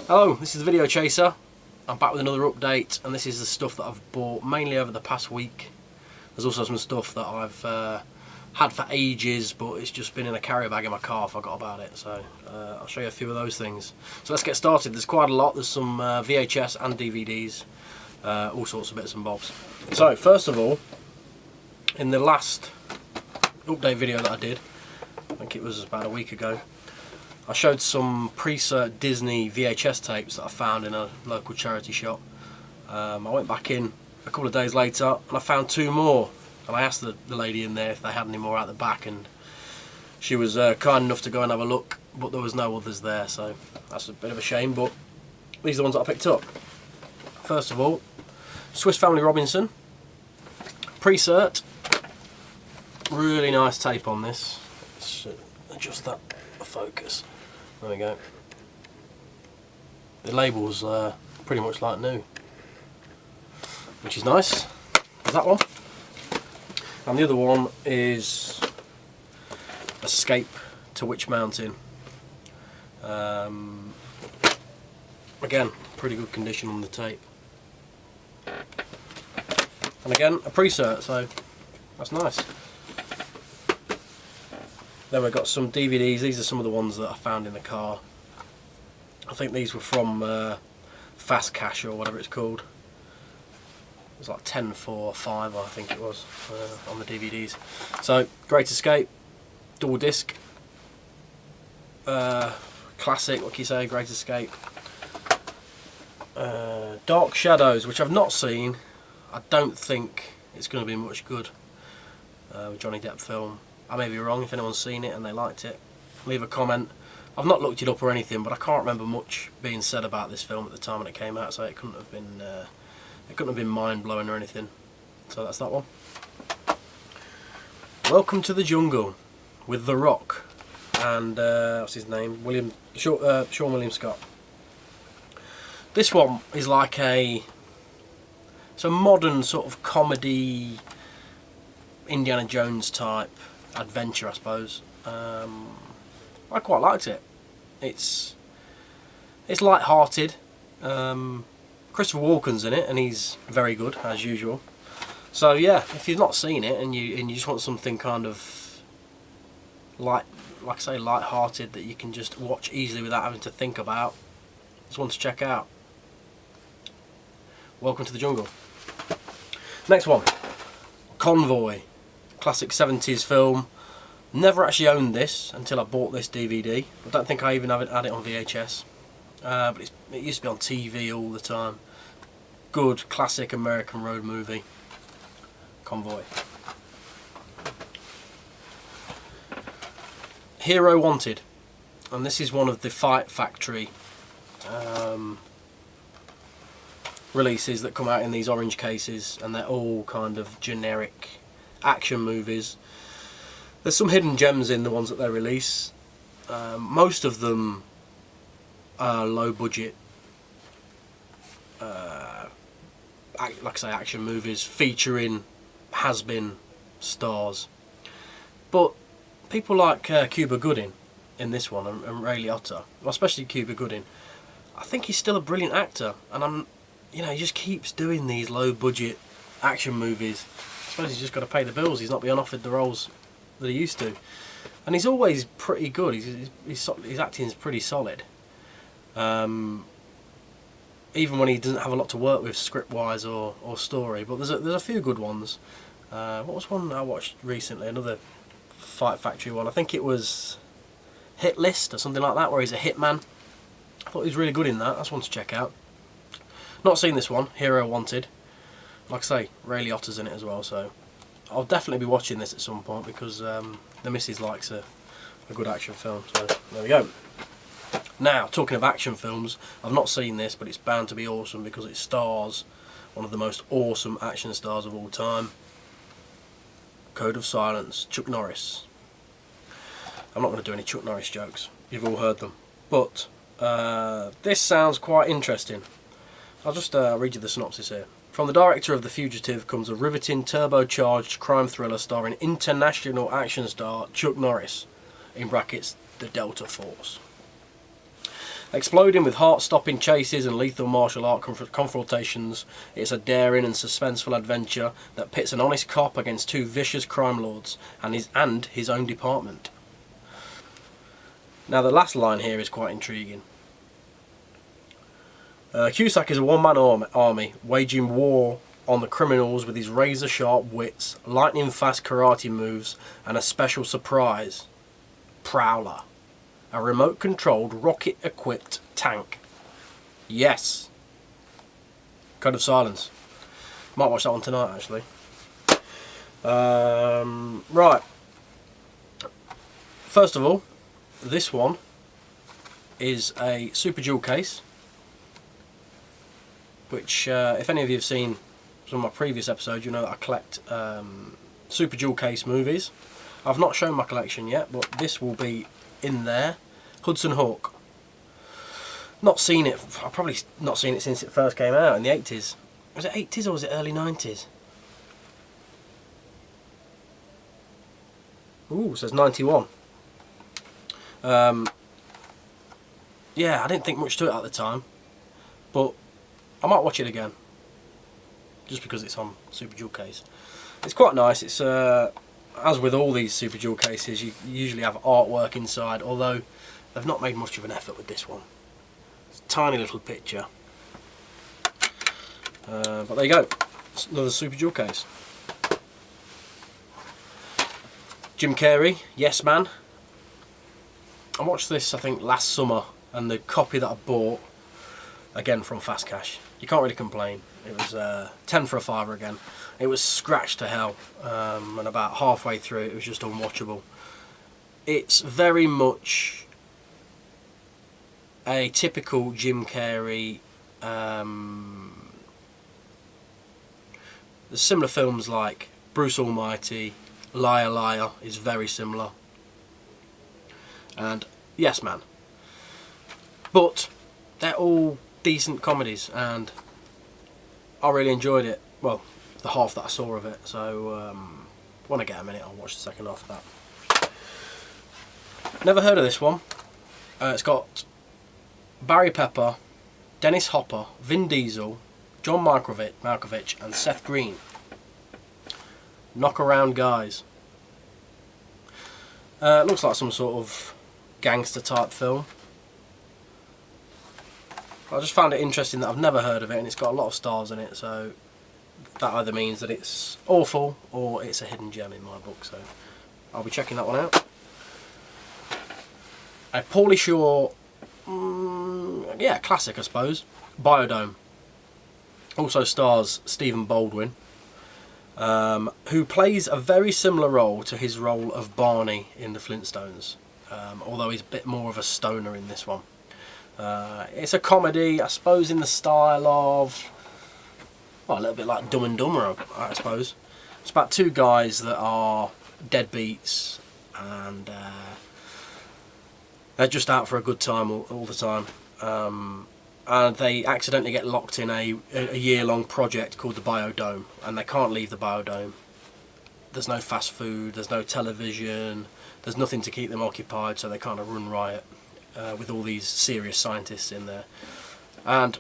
Hello, this is the Video Chaser. I'm back with another update, and this is the stuff that I've bought mainly over the past week. There's also some stuff that I've had for ages, but it's just been in a carrier bag in my car. I forgot about it, so I'll show you a few of those things. So let's get started. There's quite a lot. There's some VHS and DVDs, all sorts of bits and bobs. So first of all, in the last update video that I did, I think it was about a week ago, I showed some pre-cert Disney VHS tapes that I found in a local charity shop. I went back in a couple of days later and I found two more, and I asked the lady in there if they had any more out the back, and she was kind enough to go and have a look, but there was no others there, so that's a bit of a shame. But these are the ones that I picked up. First of all, Swiss Family Robinson pre-cert. Really nice tape on this. Let's adjust that focus. There we go. The label's pretty much like new, which is nice. There's that one. And the other one is Escape to Witch Mountain. Again, pretty good condition on the tape. And again, a pre-cert, so that's nice. Then we've got some DVDs. These are some of the ones that I found in the car. I think these were from Fast Cash or whatever it's called. It was like 10 for 5, I think it was, on the DVDs. So, Great Escape, double disc, classic, what can you say, Great Escape. Dark Shadows, which I've not seen. I don't think it's going to be much good with Johnny Depp film. I may be wrong. If anyone's seen it and they liked it, leave a comment. I've not looked it up or anything, but I can't remember much being said about this film at the time when it came out, so it couldn't have been mind-blowing or anything. So that's that one. Welcome to the Jungle with The Rock and what's his name? Sean William Scott. This one is like it's a modern sort of comedy, Indiana Jones type adventure, I suppose. I quite liked it. It's light-hearted. Christopher Walken's in it, and he's very good as usual. So yeah, if you've not seen it and you just want something kind of like I say, light-hearted that you can just watch easily without having to think about, it's one to check out. Welcome to the Jungle. Next one, Convoy. Classic 70s film. Never actually owned this until I bought this DVD. I don't think I even had it on VHS. But it used to be on TV all the time. Good classic American road movie. Convoy. Hero Wanted. And this is one of the Fight Factory releases that come out in these orange cases, and they're all kind of generic action movies. There's some hidden gems in the ones that they release. Most of them are low budget, like I say, action movies featuring has-been stars. But people like Cuba Gooding in this one, and Ray Liotta, well, especially Cuba Gooding, I think he's still a brilliant actor, and he just keeps doing these low budget action movies. I suppose he's just got to pay the bills. He's not being offered the roles that he used to, and he's always pretty good. His acting is pretty solid, even when he doesn't have a lot to work with script-wise or story. But there's a few good ones. What was one I watched recently? Another Fight Factory one. I think it was Hit List or something like that, where he's a hitman. I thought he was really good in that. That's one to check out. Not seen this one, Hero Wanted. Like I say, Ray Liotta's in it as well, so I'll definitely be watching this at some point because the missus likes a good action film. So there we go. Now, talking of action films, I've not seen this, but it's bound to be awesome because it stars one of the most awesome action stars of all time. Code of Silence, Chuck Norris. I'm not going to do any Chuck Norris jokes. You've all heard them. But this sounds quite interesting. I'll just read you the synopsis here. From the director of The Fugitive comes a riveting, turbocharged crime thriller starring international action star Chuck Norris, in brackets, the Delta Force. Exploding with heart-stopping chases and lethal martial art confrontations, it's a daring and suspenseful adventure that pits an honest cop against two vicious crime lords and his own department. Now the last line here is quite intriguing. Cusack is a one-man army waging war on the criminals with his razor-sharp wits, lightning-fast karate moves, and a special surprise: Prowler, a remote-controlled, rocket-equipped tank. Yes. Code of Silence. Might watch that one tonight, actually. Right. First of all, this one is a Super Jewel case, which, if any of you have seen some of my previous episodes, you know that I collect Super Jewel case movies. I've not shown my collection yet, but this will be in there. Hudson Hawk. Not seen it. I've probably not seen it since it first came out in the 80s. Was it 80s or was it early 90s? Ooh, it says 91. Yeah, I didn't think much to it at the time, but I might watch it again, just because it's on Super Jewel case. It's quite nice. It's as with all these Super Jewel cases, you usually have artwork inside, although they've not made much of an effort with this one. It's a tiny little picture. But there you go. It's another Super Jewel case. Jim Carrey, Yes Man. I watched this, I think, last summer, and the copy that I bought, again from Fast Cash, you can't really complain. It was 10 for a fiver again. It was scratched to hell, and about halfway through it was just unwatchable. It's very much a typical Jim Carrey. There's similar films like Bruce Almighty, Liar Liar is very similar, and Yes Man. But they're all decent comedies, and I really enjoyed it. Well, the half that I saw of it. So when I get a minute, I'll watch the second half of that. Never heard of this one. It's got Barry Pepper, Dennis Hopper, Vin Diesel, John Malkovich, and Seth Green. Knockaround Guys. It looks like some sort of gangster type film. I just found it interesting that I've never heard of it, and it's got a lot of stars in it, so that either means that it's awful or it's a hidden gem in my book, so I'll be checking that one out. A Pauly Shore, yeah, classic I suppose, Biodome. Also stars Stephen Baldwin, who plays a very similar role to his role of Barney in the Flintstones, although he's a bit more of a stoner in this one. It's a comedy, I suppose, in the style of, well, a little bit like Dumb and Dumber, I suppose. It's about two guys that are deadbeats, and they're just out for a good time all the time. And they accidentally get locked in a year-long project called the Biodome, and they can't leave the Biodome. There's no fast food, there's no television, there's nothing to keep them occupied, so they kind of run riot. With all these serious scientists in there. And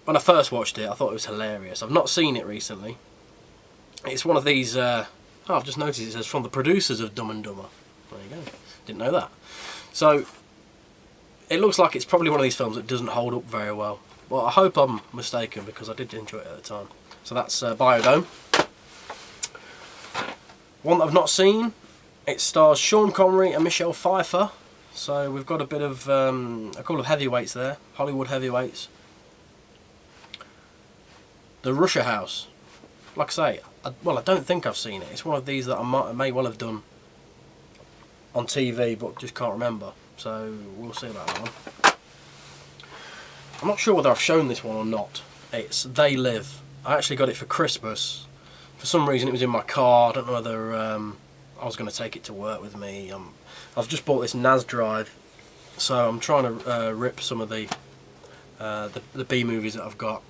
when I first watched it, I thought it was hilarious. I've not seen it recently. It's one of these, I've just noticed it says from the producers of Dumb and Dumber. There you go. Didn't know that. So it looks like it's probably one of these films that doesn't hold up very well. Well, I hope I'm mistaken, because I did enjoy it at the time. So that's Biodome. One that I've not seen. It stars Sean Connery and Michelle Pfeiffer. So we've got a bit of a couple of heavyweights there, Hollywood heavyweights. The Russia House. Like I say, I don't think I've seen it. It's one of these that I may well have done on TV, but just can't remember. So we'll see about that one. I'm not sure whether I've shown this one or not. It's They Live. I actually got it for Christmas. For some reason it was in my car. I don't know whether I was going to take it to work with me. I've just bought this NAS drive, so I'm trying to rip some of the B movies that I've got.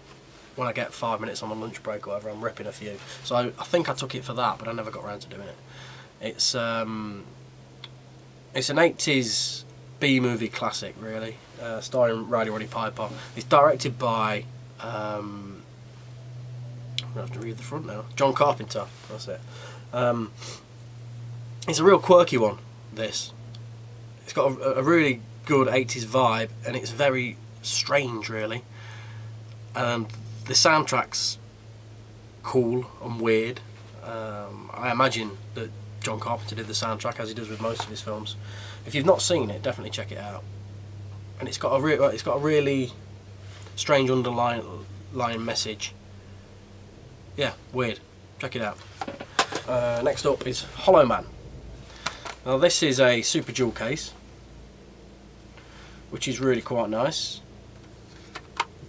When I get 5 minutes on my lunch break or whatever, I'm ripping a few. So I think I took it for that, but I never got around to doing it. It's an 80s B-movie classic, really, starring Roddy Piper. It's directed by, I'm going to have to read the front now, John Carpenter, that's it. It's a real quirky one, this. It's got a really good 80s vibe, and it's very strange, really. And the soundtrack's cool and weird. I imagine that John Carpenter did the soundtrack, as he does with most of his films. If you've not seen it, definitely check it out. And it's got a really strange underlying message. Yeah, weird. Check it out. Next up is Hollow Man. Now this is a super jewel case, which is really quite nice.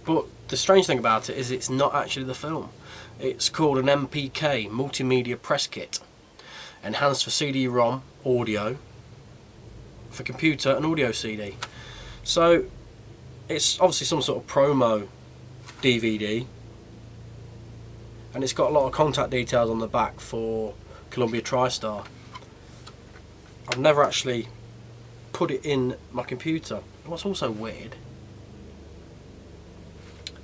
But the strange thing about it is it's not actually the film. It's called an MPK, Multimedia Press Kit. Enhanced for CD-ROM, audio, for computer and audio CD. So it's obviously some sort of promo DVD, and it's got a lot of contact details on the back for Columbia TriStar. I've never actually put it in my computer. What's also weird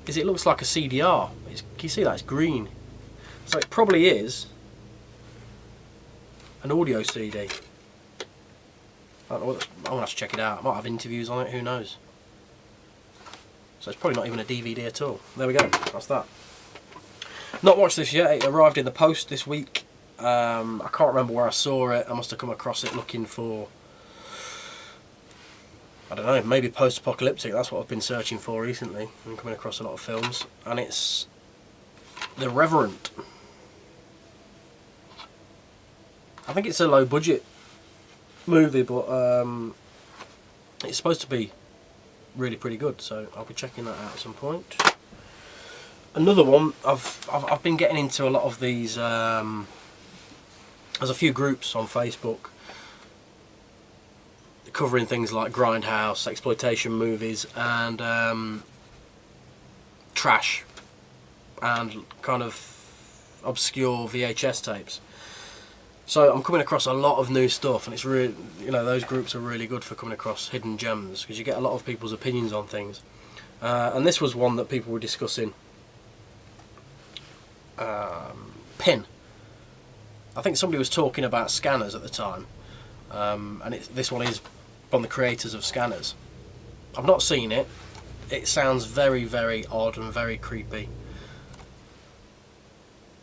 is it looks like a CDR. Can you see that? It's green. So it probably is an audio CD. I don't know what I'm going to have to check it out. I might have interviews on it, who knows. So it's probably not even a DVD at all. There we go, that's that. Not watched this yet, it arrived in the post this week. I can't remember where I saw it. I must have come across it looking for, I don't know, maybe post-apocalyptic. That's what I've been searching for recently. I'm coming across a lot of films, and it's The Reverend. I think it's a low-budget movie, but it's supposed to be really pretty good, so I'll be checking that out at some point. Another one, I've been getting into a lot of these. There's a few groups on Facebook covering things like grindhouse, exploitation movies, and trash, and kind of obscure VHS tapes. So I'm coming across a lot of new stuff, and it's really, those groups are really good for coming across hidden gems, because you get a lot of people's opinions on things. And this was one that people were discussing. Pin. I think somebody was talking about Scanners at the time, and this one is from the creators of Scanners. I've not seen it. It sounds very, very odd and very creepy,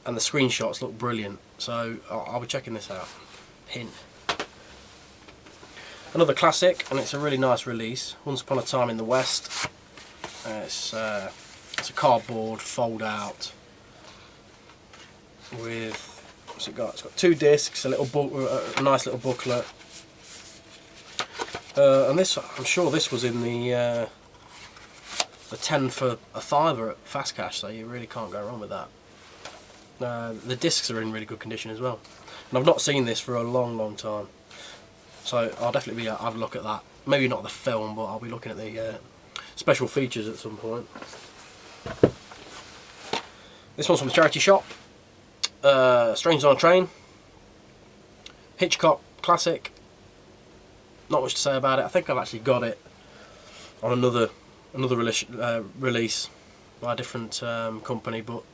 and the screenshots look brilliant, so I'll be checking this out. Pin. Another classic, and it's a really nice release. Once Upon a Time in the West. It's a cardboard fold out with, what's it got? It's got 2 discs, a little book, a nice little booklet, and this, I'm sure this was in the 10 for a $5 at Fast Cash, so you really can't go wrong with that. The discs are in really good condition as well, and I've not seen this for a long time, so I'll definitely have a look at that. Maybe not the film, but I'll be looking at the special features at some point. This one's from the charity shop. Strangers on a Train. Hitchcock classic. Not much to say about it. I think I've actually got it on another release by a different company, but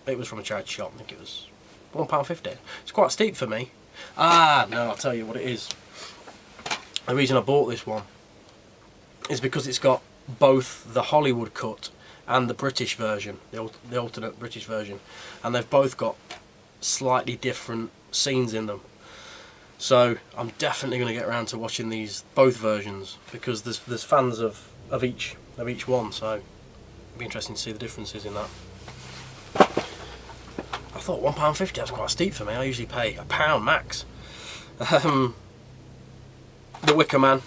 it was from a charity shop. I think it was £1.50. It's quite steep for me. No, I'll tell you what it is. The reason I bought this one is because it's got both the Hollywood cut and the British version, the alternate British version, and they've both got slightly different scenes in them. So I'm definitely going to get around to watching both versions, because there's fans of each one, so it'll be interesting to see the differences in that. I thought £1.50, that's quite steep for me. I usually pay £1 max. The Wicker Man.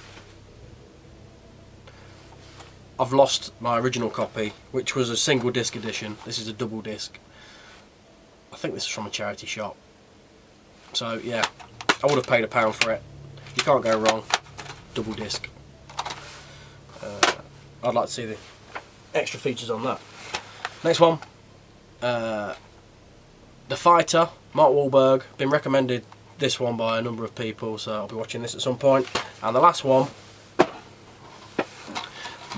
I've lost my original copy, which was a single disc edition. This is a double disc. I think this is from a charity shop. So yeah, I would have paid £1 for it. You can't go wrong. Double disc. I'd like to see the extra features on that. Next one. The Fighter, Mark Wahlberg. Been recommended this one by a number of people, so I'll be watching this at some point. And the last one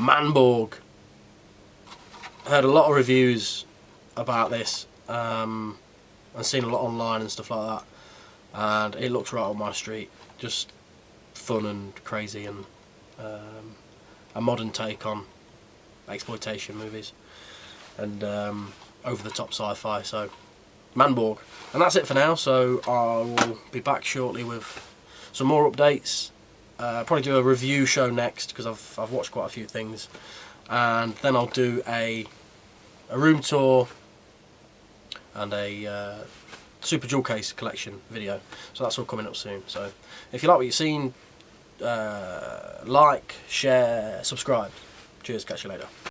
Manborg. Heard a lot of reviews about this, and seen a lot online and stuff like that, and it looks right up my street. Just fun and crazy, and a modern take on exploitation movies and over the top sci-fi. So Manborg. And that's it for now, so I will be back shortly with some more updates. Probably do a review show next, because I've watched quite a few things, and then I'll do a room tour and a Super Jewel Case collection video. So that's all coming up soon. So if you like what you've seen, like, share, subscribe. Cheers, catch you later.